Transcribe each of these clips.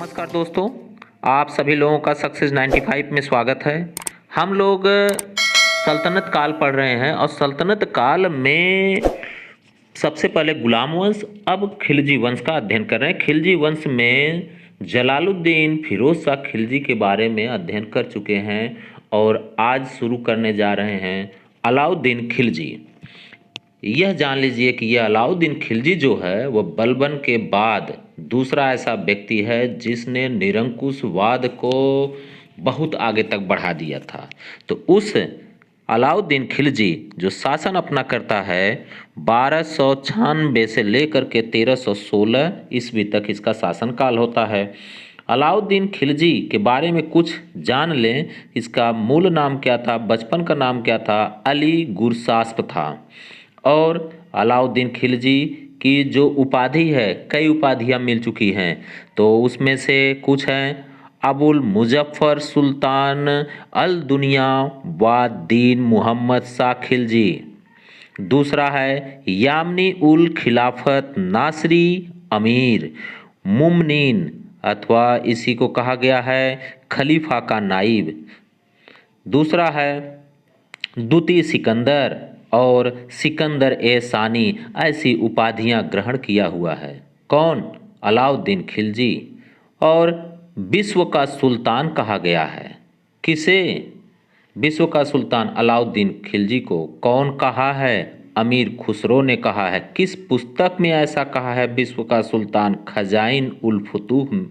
नमस्कार दोस्तों, आप सभी लोगों का सक्सेस 95 में स्वागत है। हम लोग सल्तनत काल पढ़ रहे हैं और सल्तनत काल में सबसे पहले गुलाम वंश, अब खिलजी वंश का अध्ययन कर रहे हैं। खिलजी वंश में जलालुद्दीन फिरोज शाह खिलजी के बारे में अध्ययन कर चुके हैं और आज शुरू करने जा रहे हैं अलाउद्दीन खिलजी। यह जान लीजिए कि यह अलाउद्दीन खिलजी जो है वह बलबन के बाद दूसरा ऐसा व्यक्ति है जिसने निरंकुशवाद को बहुत आगे तक बढ़ा दिया था। तो उस अलाउद्दीन खिलजी जो शासन अपना करता है 1296 से लेकर के 1316 ईस्वी तक इसका शासनकाल होता है। अलाउद्दीन खिलजी के बारे में कुछ जान लें। इसका मूल नाम क्या था, बचपन का नाम क्या था? अली गुरशास्प था। और अलाउद्दीन खिलजी की जो उपाधि है, कई उपाधियां मिल चुकी हैं, तो उसमें से कुछ हैं अबुल मुजफ्फर सुल्तान अल दुनिया व दीन मोहम्मद शाह खिलजी। दूसरा है यामनी उल खिलाफत नासरी अमीर मुमनीन, अथवा इसी को कहा गया है खलीफा का नाइब। दूसरा है द्वितीय सिकंदर और सिकंदर ए सानी, ऐसी उपाधियां ग्रहण किया हुआ है। कौन? अलाउद्दीन खिलजी। और विश्व का सुल्तान कहा गया है। किसे? विश्व का सुल्तान अलाउद्दीन खिलजी को कौन कहा है? अमीर खुसरो ने कहा है। किस पुस्तक में ऐसा कहा है विश्व का सुल्तान? खजाइन उल फुतूह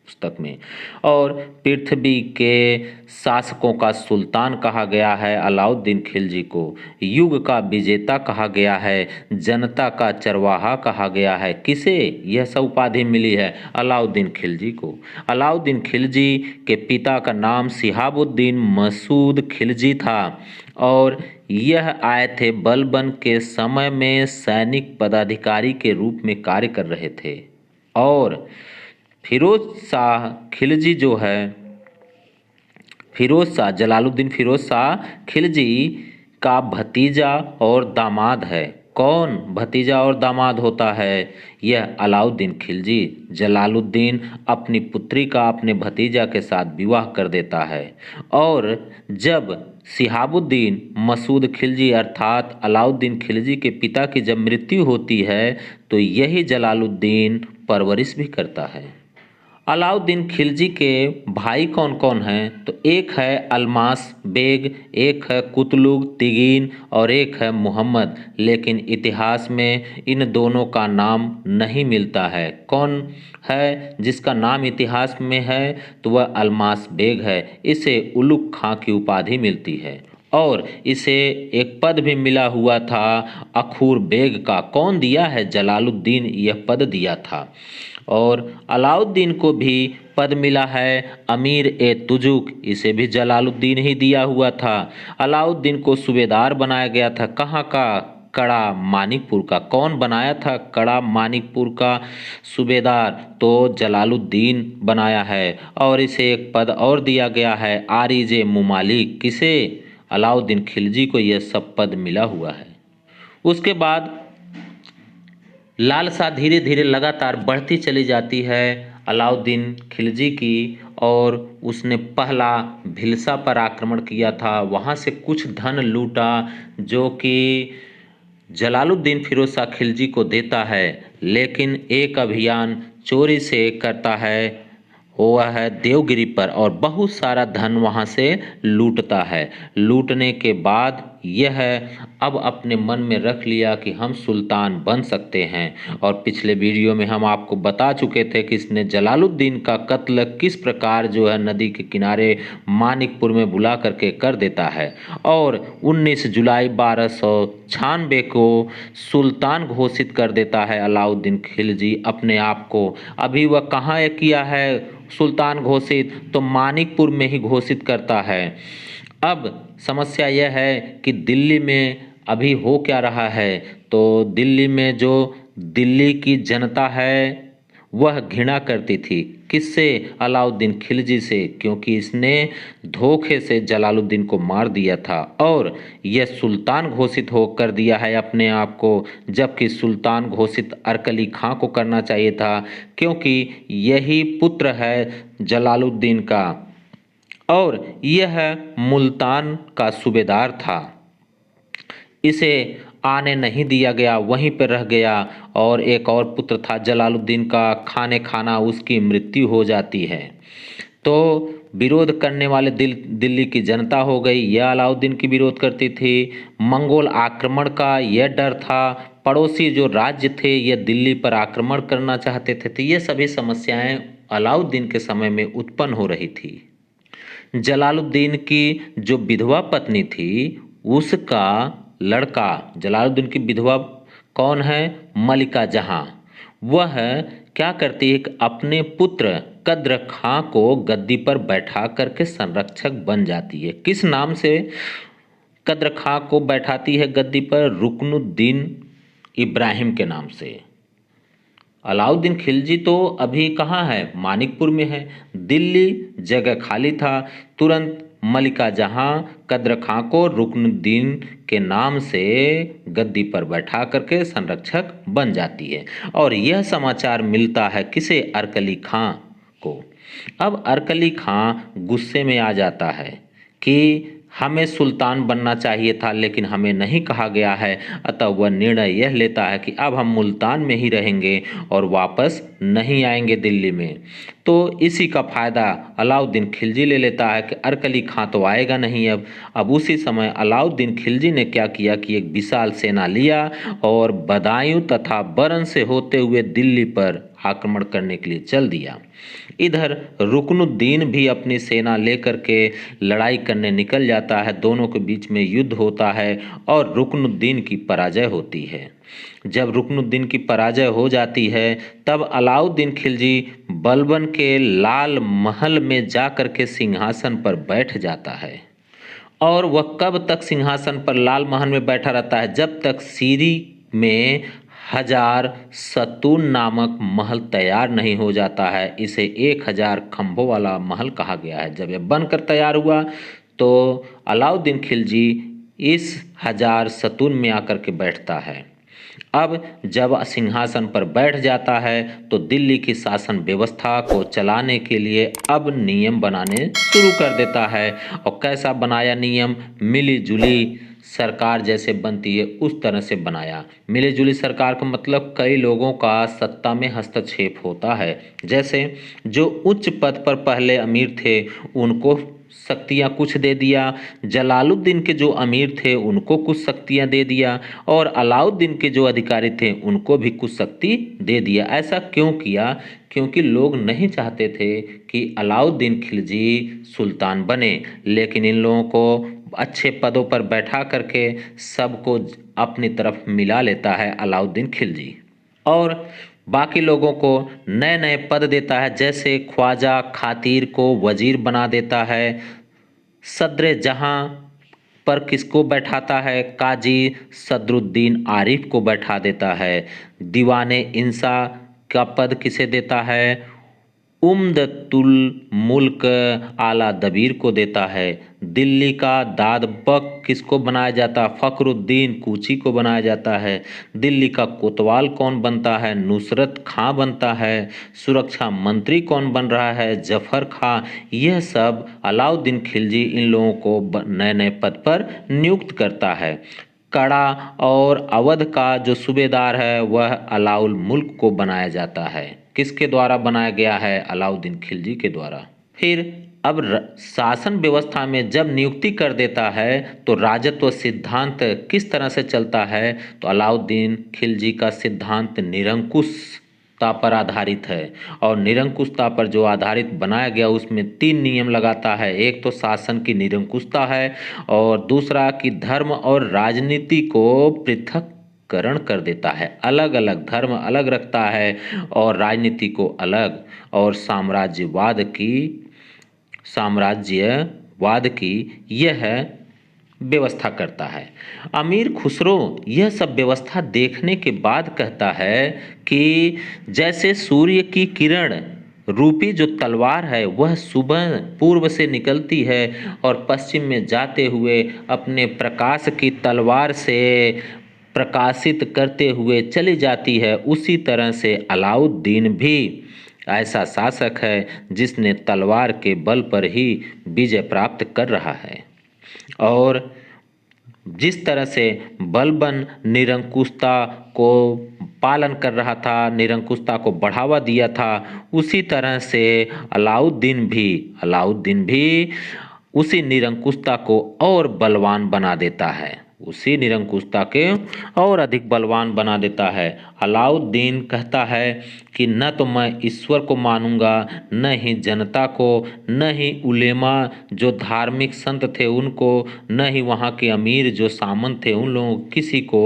पुस्तक में। और पृथ्वी के शासकों का सुल्तान कहा गया है अलाउद्दीन खिलजी को। युग का विजेता कहा गया है, जनता का चरवाहा कहा गया है। किसे यह सब उपाधि मिली है? अलाउद्दीन खिलजी को। अलाउद्दीन खिलजी के पिता का नाम शिहाबुद्दीन मसूद खिलजी था और यह आए थे बलबन के समय में सैनिक पदाधिकारी के रूप में कार्य कर रहे थे। और फिरोज शाह खिलजी जो है, फिरोज शाह जलालुद्दीन फिरोज शाह खिलजी का भतीजा और दामाद है। कौन भतीजा और दामाद होता है? यह अलाउद्दीन खिलजी। जलालुद्दीन अपनी पुत्री का अपने भतीजा के साथ विवाह कर देता है और जब शिहाबुद्दीन मसूद खिलजी अर्थात अलाउद्दीन खिलजी के पिता की जब मृत्यु होती है तो यही जलालुद्दीन परवरिश भी करता है। अलाउद्दीन खिलजी के भाई कौन कौन हैं? तो एक है अल्मास बेग, एक है कुतलुग तिगीन और एक है मोहम्मद। लेकिन इतिहास में इन दोनों का नाम नहीं मिलता है। कौन है जिसका नाम इतिहास में है? तो वह अल्मास बेग है। इसे उलुग खां की उपाधि मिलती है और इसे एक पद भी मिला हुआ था अखूर बेग का। कौन दिया है? जलालुद्दीन यह पद दिया था। और अलाउद्दीन को भी पद मिला है अमीर ए तुजुक, इसे भी जलालुद्दीन ही दिया हुआ था। अलाउद्दीन को सूबेदार बनाया गया था। कहाँ का? कड़ा मानिकपुर का। कौन बनाया था कड़ा मानिकपुर का सूबेदार? तो जलालुद्दीन बनाया है। और इसे एक पद और दिया गया है आरिजे मुमालिक। किसे? अलाउद्दीन खिलजी को यह सब पद मिला हुआ है। उसके बाद लालसा धीरे धीरे लगातार बढ़ती चली जाती है अलाउद्दीन खिलजी की और उसने पहला भिलसा पर आक्रमण किया था। वहाँ से कुछ धन लूटा जो कि जलालुद्दीन फिरोज शाह खिलजी को देता है, लेकिन एक अभियान चोरी से करता है हुआ है देवगिरी पर और बहुत सारा धन वहाँ से लूटता है। लूटने के बाद यह अब अपने मन में रख लिया कि हम सुल्तान बन सकते हैं। और पिछले वीडियो में हम आपको बता चुके थे कि इसने जलालुद्दीन का कत्ल किस प्रकार जो है नदी के किनारे मानिकपुर में बुला करके कर देता है। और 19 जुलाई 1296 को सुल्तान घोषित कर देता है अलाउद्दीन खिलजी अपने आप को। अभी वह कहाँ किया है सुल्तान घोषित? तो मानिकपुर में ही घोषित करता है। अब समस्या यह है कि दिल्ली में अभी हो क्या रहा है? तो दिल्ली में जो दिल्ली की जनता है वह घृणा करती थी किससे? अलाउद्दीन खिलजी से, क्योंकि इसने धोखे से जलालुद्दीन को मार दिया था और यह सुल्तान घोषित हो कर दिया है अपने आप को, जबकि सुल्तान घोषित अर्कली खां को करना चाहिए था, क्योंकि यही पुत्र है जलालुद्दीन का और यह मुल्तान का सूबेदार था। इसे आने नहीं दिया गया, वहीं पर रह गया और एक और पुत्र था जलालुद्दीन का, खाने खाना उसकी मृत्यु हो जाती है। तो विरोध करने वाले दिल्ली की जनता हो गई, यह अलाउद्दीन की विरोध करती थी। मंगोल आक्रमण का यह डर था, पड़ोसी जो राज्य थे यह दिल्ली पर आक्रमण करना चाहते थे। तो ये सभी समस्याएं अलाउद्दीन के समय में उत्पन्न हो रही थी। जलालुद्दीन की जो विधवा पत्नी थी उसका लड़का, जलालुद्दीन की विधवा कौन है? मलिका जहां। वह क्या करती है कि अपने पुत्र कद्र खां को गद्दी पर बैठा करके संरक्षक बन जाती है। किस नाम से कद्र खां को बैठाती है गद्दी पर? रुकनुद्दीन इब्राहिम के नाम से। अलाउद्दीन खिलजी तो अभी कहाँ है? मानिकपुर में है। दिल्ली जगह खाली था, तुरंत मलिका जहां कद्र खां को रुकनुद्दीन के नाम से गद्दी पर बैठा करके संरक्षक बन जाती है। और यह समाचार मिलता है किसे? अर्कली खां को। अब अर्कली खां गुस्से में आ जाता है कि हमें सुल्तान बनना चाहिए था लेकिन हमें नहीं कहा गया है, अतः वह निर्णय यह लेता है कि अब हम मुल्तान में ही रहेंगे और वापस नहीं आएंगे दिल्ली में। तो इसी का फायदा अलाउद्दीन खिलजी ले लेता है कि अर्कली खां तो आएगा नहीं अब उसी समय अलाउद्दीन खिलजी ने क्या किया कि एक विशाल सेना लिया और बदायूं तथा बरन से होते हुए दिल्ली पर आक्रमण करने के लिए चल दिया। इधर रुकनुद्दीन भी अपनी सेना लेकर के लड़ाई करने निकल जाता है, दोनों के बीच में युद्ध होता है और रुकनुद्दीन की पराजय होती है। जब रुकनुद्दीन की पराजय हो जाती है तब अलाउद्दीन खिलजी बलबन के लाल महल में जाकर के सिंहासन पर बैठ जाता है। और वह कब तक सिंहासन पर लाल महल में बैठा रहता है? जब तक सीरी में 1000 सतून नामक महल तैयार नहीं हो जाता है। इसे 1000 खंभों वाला महल कहा गया है। जब यह बनकर तैयार हुआ तो अलाउद्दीन खिलजी इस 1000 सतून में आकर के बैठता है। अब जब सिंहासन पर बैठ जाता है तो दिल्ली की शासन व्यवस्था को चलाने के लिए अब नियम बनाने शुरू कर देता है। और कैसा बनाया नियम? मिली जुली सरकार जैसे बनती है उस तरह से बनाया। मिली जुली सरकार का मतलब कई लोगों का सत्ता में हस्तक्षेप होता है। जैसे जो उच्च पद पर पहले अमीर थे उनको शक्तियाँ कुछ दे दिया, जलालुद्दीन के जो अमीर थे उनको कुछ शक्तियाँ दे दिया और अलाउद्दीन के जो अधिकारी थे उनको भी कुछ शक्ति दे दिया। ऐसा क्यों किया? क्योंकि लोग नहीं चाहते थे कि अलाउद्दीन खिलजी सुल्तान बने, लेकिन इन लोगों को अच्छे पदों पर बैठा करके सबको अपनी तरफ मिला लेता है अलाउद्दीन खिलजी और बाकी लोगों को नए नए पद देता है। जैसे ख्वाजा खातिर को वजीर बना देता है, सदर जहां पर किसको बैठाता है? काजी सदरुद्दीन आरिफ को बैठा देता है। दीवाने इंसा का पद किसे देता है? उम्दतुल मुल्क आला दबीर को देता है। दिल्ली का दाद बक किसको बनाया जाता है? फखरुद्दीन कूची को बनाया जाता है। दिल्ली का कोतवाल कौन बनता है? नुसरत खां बनता है। सुरक्षा मंत्री कौन बन रहा है? जफर खां। यह सब अलाउद्दीन खिलजी इन लोगों को नए नए पद पर नियुक्त करता है। कड़ा और अवध का जो सूबेदार है वह अलाउल मुल्क को बनाया जाता है। किसके द्वारा बनाया गया है? अलाउद्दीन खिलजी के द्वारा। फिर अब शासन व्यवस्था में जब नियुक्ति कर देता है तो राजत्व सिद्धांत किस तरह से चलता है? तो अलाउद्दीन खिलजी का सिद्धांत निरंकुशता पर आधारित है और निरंकुशता पर जो आधारित बनाया गया उसमें 3 नियम लगाता है। एक तो शासन की निरंकुशता है और दूसरा कि धर्म और राजनीति को पृथक करण कर देता है, अलग अलग धर्म अलग रखता है और राजनीति को अलग, और साम्राज्यवाद की यह व्यवस्था करता है। अमीर खुसरो यह सब व्यवस्था देखने के बाद कहता है कि जैसे सूर्य की किरण रूपी जो तलवार है वह सुबह पूर्व से निकलती है और पश्चिम में जाते हुए अपने प्रकाश की तलवार से प्रकाशित करते हुए चली जाती है, उसी तरह से अलाउद्दीन भी ऐसा शासक है जिसने तलवार के बल पर ही विजय प्राप्त कर रहा है। और जिस तरह से बलबन निरंकुशता को पालन कर रहा था, निरंकुशता को बढ़ावा दिया था, उसी तरह से अलाउद्दीन भी उसी निरंकुशता को और बलवान बना देता है, उसी निरंकुशता के और अधिक बलवान बना देता है। अलाउद्दीन कहता है कि न तो मैं ईश्वर को मानूंगा, न ही जनता को, न ही उलेमा जो धार्मिक संत थे उनको, न ही वहाँ के अमीर जो सामंत थे उन लोगों किसी को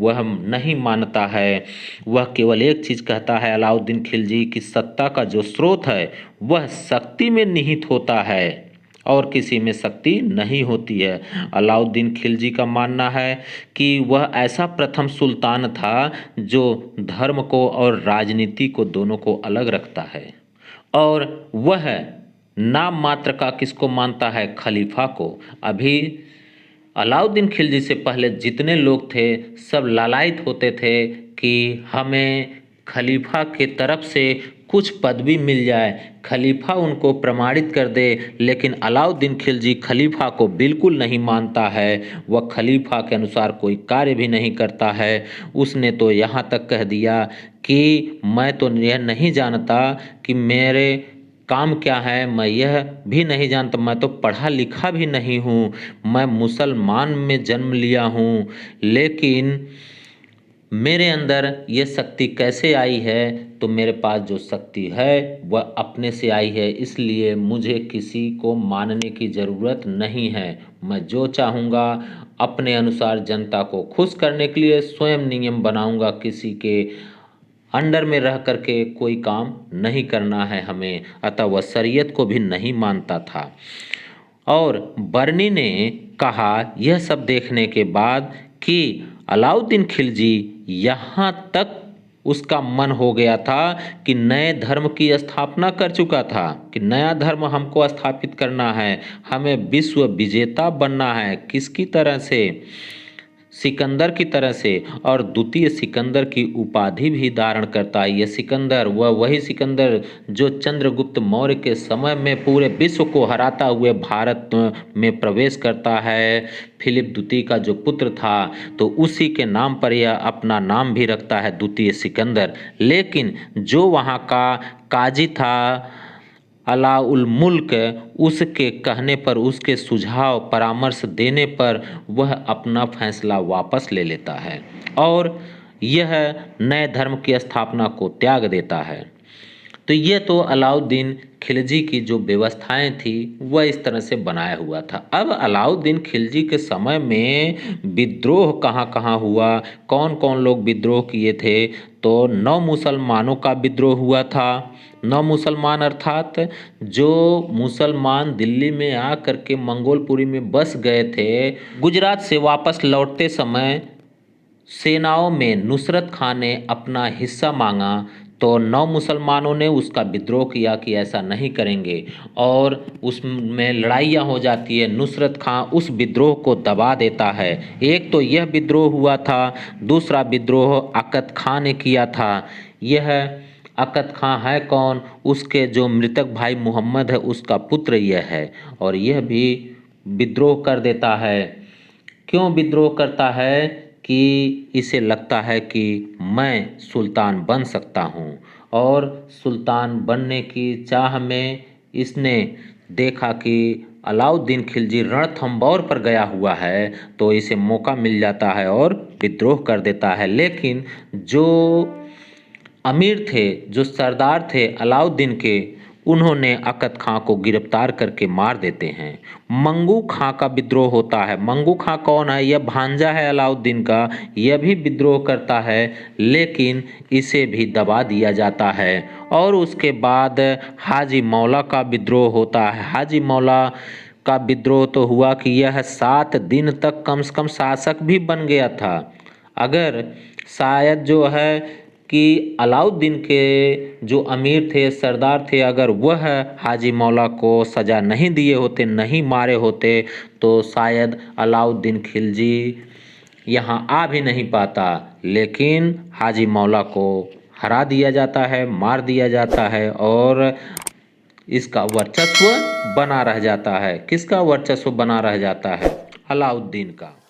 वह नहीं मानता है। वह केवल एक चीज़ कहता है अलाउद्दीन खिलजी कि सत्ता का जो स्रोत है वह शक्ति में निहित होता है और किसी में शक्ति नहीं होती है। अलाउद्दीन खिलजी का मानना है कि वह ऐसा प्रथम सुल्तान था जो धर्म को और राजनीति को दोनों को अलग रखता है, और वह नाम मात्र का किसको मानता है? खलीफा को। अभी अलाउद्दीन खिलजी से पहले जितने लोग थे सब लालायित होते थे कि हमें खलीफा के तरफ से कुछ पदवी मिल जाए, खलीफा उनको प्रमाणित कर दे, लेकिन अलाउद्दीन खिलजी खलीफा को बिल्कुल नहीं मानता है। वह खलीफा के अनुसार कोई कार्य भी नहीं करता है। उसने तो यहाँ तक कह दिया कि मैं तो यह नहीं जानता कि मेरे काम क्या है, मैं यह भी नहीं जानता, मैं तो पढ़ा लिखा भी नहीं हूँ, मैं मुसलमान में जन्म लिया हूँ, लेकिन मेरे अंदर ये शक्ति कैसे आई है? तो मेरे पास जो शक्ति है वह अपने से आई है, इसलिए मुझे किसी को मानने की ज़रूरत नहीं है। मैं जो चाहूँगा अपने अनुसार जनता को खुश करने के लिए स्वयं नियम बनाऊँगा, किसी के अंडर में रह करके कोई काम नहीं करना है हमें। अतः वह शरीयत को भी नहीं मानता था। और बर्नी ने कहा यह सब देखने के बाद कि अलाउद्दीन खिलजी यहाँ तक उसका मन हो गया था कि नए धर्म की स्थापना कर चुका था, कि नया धर्म हमको स्थापित करना है, हमें विश्व विजेता बनना है। किसकी तरह से? सिकंदर की तरह से, और द्वितीय सिकंदर की उपाधि भी धारण करता है। यह सिकंदर वही सिकंदर जो चंद्रगुप्त मौर्य के समय में पूरे विश्व को हराता हुए भारत में प्रवेश करता है। फिलिप द्वितीय का जो पुत्र था, तो उसी के नाम पर यह अपना नाम भी रखता है, द्वितीय सिकंदर। लेकिन जो वहाँ का काजी था अलाउल मुल्क, उसके कहने पर, उसके सुझाव परामर्श देने पर वह अपना फैसला वापस ले लेता है और यह नए धर्म की स्थापना को त्याग देता है। तो ये तो अलाउद्दीन खिलजी की जो व्यवस्थाएं थी वह इस तरह से बनाया हुआ था। अब अलाउद्दीन खिलजी के समय में विद्रोह कहाँ कहाँ हुआ, कौन कौन लोग विद्रोह किए थे? तो 9 मुसलमानों का विद्रोह हुआ था। 9 मुसलमान अर्थात जो मुसलमान दिल्ली में आकर के मंगोलपुरी में बस गए थे, गुजरात से वापस लौटते समय सेनाओं में नुसरत खान ने अपना हिस्सा मांगा, तो 9 मुसलमानों ने उसका विद्रोह किया कि ऐसा नहीं करेंगे, और उसमें लड़ाइयाँ हो जाती है। नुसरत खां उस विद्रोह को दबा देता है। एक तो यह विद्रोह हुआ था, दूसरा विद्रोह अकत खां ने किया था। यह अकत खां है कौन? उसके जो मृतक भाई मोहम्मद है उसका पुत्र यह है, और यह भी विद्रोह कर देता है। क्यों विद्रोह करता है? कि इसे लगता है कि मैं सुल्तान बन सकता हूँ, और सुल्तान बनने की चाह में इसने देखा कि अलाउद्दीन खिलजी रणथंबोर पर गया हुआ है, तो इसे मौका मिल जाता है और विद्रोह कर देता है। लेकिन जो अमीर थे, जो सरदार थे अलाउद्दीन के, उन्होंने अकत खां को गिरफ्तार करके मार देते हैं। मंगू खां का विद्रोह होता है। मंगू खां कौन है? यह भांजा है अलाउद्दीन का। यह भी विद्रोह करता है, लेकिन इसे भी दबा दिया जाता है। और उसके बाद हाजी मौला का विद्रोह होता है। हाजी मौला का विद्रोह तो हुआ कि यह 7 दिन तक कम से कम शासक भी बन गया था। अगर शायद जो है कि अलाउद्दीन के जो अमीर थे, सरदार थे, अगर वह हाजी मौला को सज़ा नहीं दिए होते, नहीं मारे होते, तो शायद अलाउद्दीन खिलजी यहाँ आ भी नहीं पाता। लेकिन हाजी मौला को हरा दिया जाता है, मार दिया जाता है और इसका वर्चस्व बना रह जाता है। किसका वर्चस्व बना रह जाता है? अलाउद्दीन का।